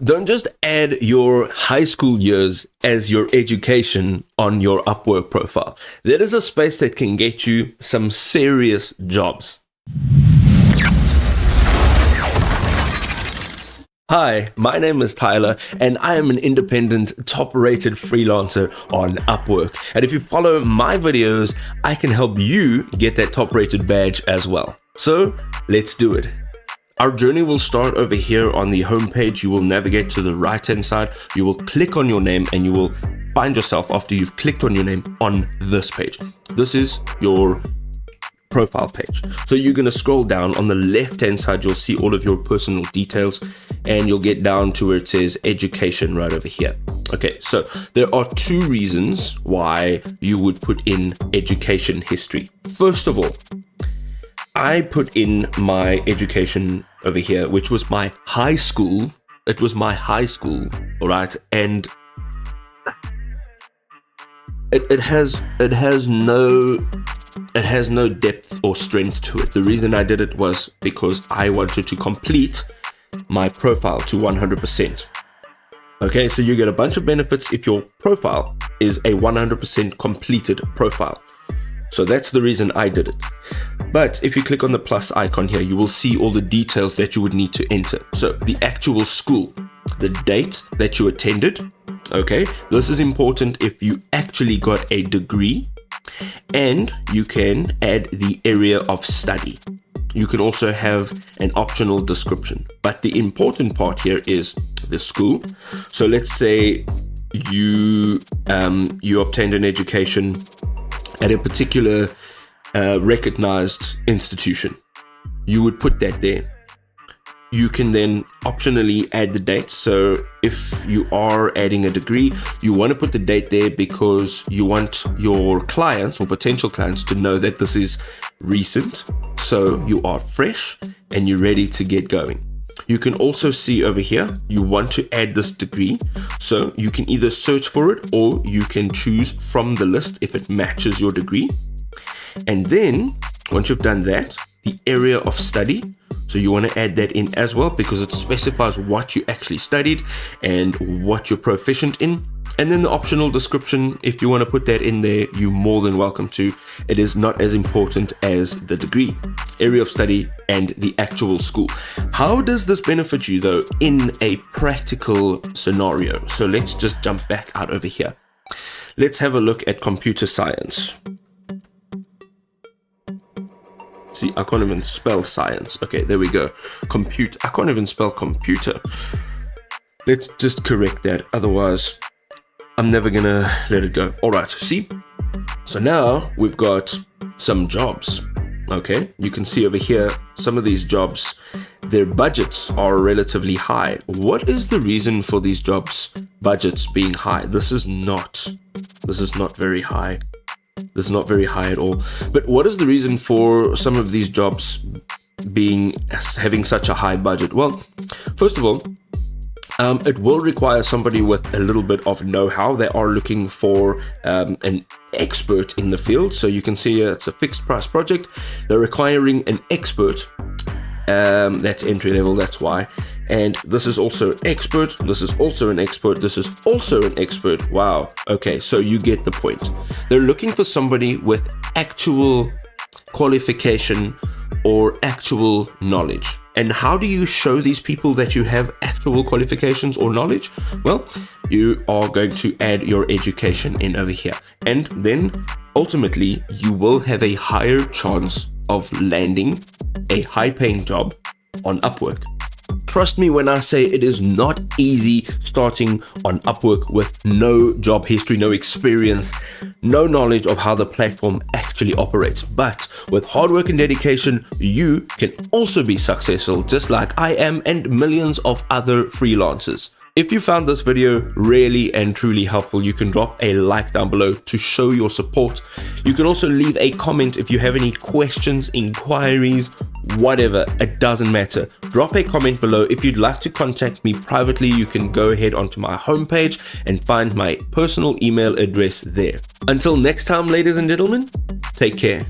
Don't just add your high school years as your education on your Upwork profile. That is a space that can get you some serious jobs. Hi, my name is Tyler, and I am an independent, top-rated freelancer on Upwork. And if you follow my videos, I can help you get that top-rated badge as well. So, let's do it. Our journey will start over here on the homepage. You will navigate to the right-hand side. You will click on your name, and you will find yourself, after you've clicked on your name, on this page. This is your profile page. So you're going to scroll down. On the left-hand side, you'll see all of your personal details, and you'll get down to where it says education right over here. Okay, so there are two reasons why you would put in education history. First of all, I put in my education over here, which was my high school. It was my high school, all right? And it has no depth or strength to it. The reason I did it was because I wanted to complete my profile to 100%. Okay, so you get a bunch of benefits if your profile is a 100% completed profile. So that's the reason I did it. But if you click on the plus icon here, you will see all the details that you would need to enter. So the actual school, the date that you attended. Okay, this is important if you actually got a degree, and you can add the area of study. You can also have an optional description, but the important part here is the school. So let's say you obtained an education at a particular recognized institution. You would put that there. You can then optionally add the date. So if you are adding a degree, you want to put the date there because you want your clients or potential clients to know that this is recent. So you are fresh and you're ready to get going. You can also see over here, you want to add this degree. So you can either search for it or you can choose from the list if it matches your degree. And then once you've done that, the area of study. So you want to add that in as well because it specifies what you actually studied and what you're proficient in. And then the optional description, if you want to put that in there, you're more than welcome to. It is not as important as the degree, area of study, and the actual school. How does this benefit you though in a practical scenario? So let's just jump back out over here. Let's have a look at computer science. See, I can't even spell science. Okay, there we go. Compute. I can't even spell computer. Let's just correct that. Otherwise, I'm never gonna let it go. All right, see? So now we've got some jobs. Okay, you can see over here, some of these jobs, their budgets are relatively high. What is the reason for these jobs' budgets being high? This is not very high. This is not very high at all. But what is the reason for some of these jobs having such a high budget? Well, first of all, it will require somebody with a little bit of know-how. They are looking for an expert in the field. So you can see it's a fixed price project. They're requiring an expert. That's entry level, that's why. And this is also an expert. This is also an expert. This is also an expert. Wow. Okay, so you get the point. They're looking for somebody with actual qualification or actual knowledge. And how do you show these people that you have actual qualifications or knowledge? Well, you are going to add your education in over here. And then ultimately, you will have a higher chance of landing a high-paying job on Upwork. Trust me when I say it is not easy starting on Upwork with no job history, no experience, no knowledge of how the platform actually operates. But with hard work and dedication, you can also be successful just like I am and millions of other freelancers. If you found this video really and truly helpful, you can drop a like down below to show your support. You can also leave a comment if you have any questions, inquiries, whatever, it doesn't matter. Drop a comment below. If you'd like to contact me privately, you can go ahead onto my homepage and find my personal email address there. Until next time, ladies and gentlemen, take care.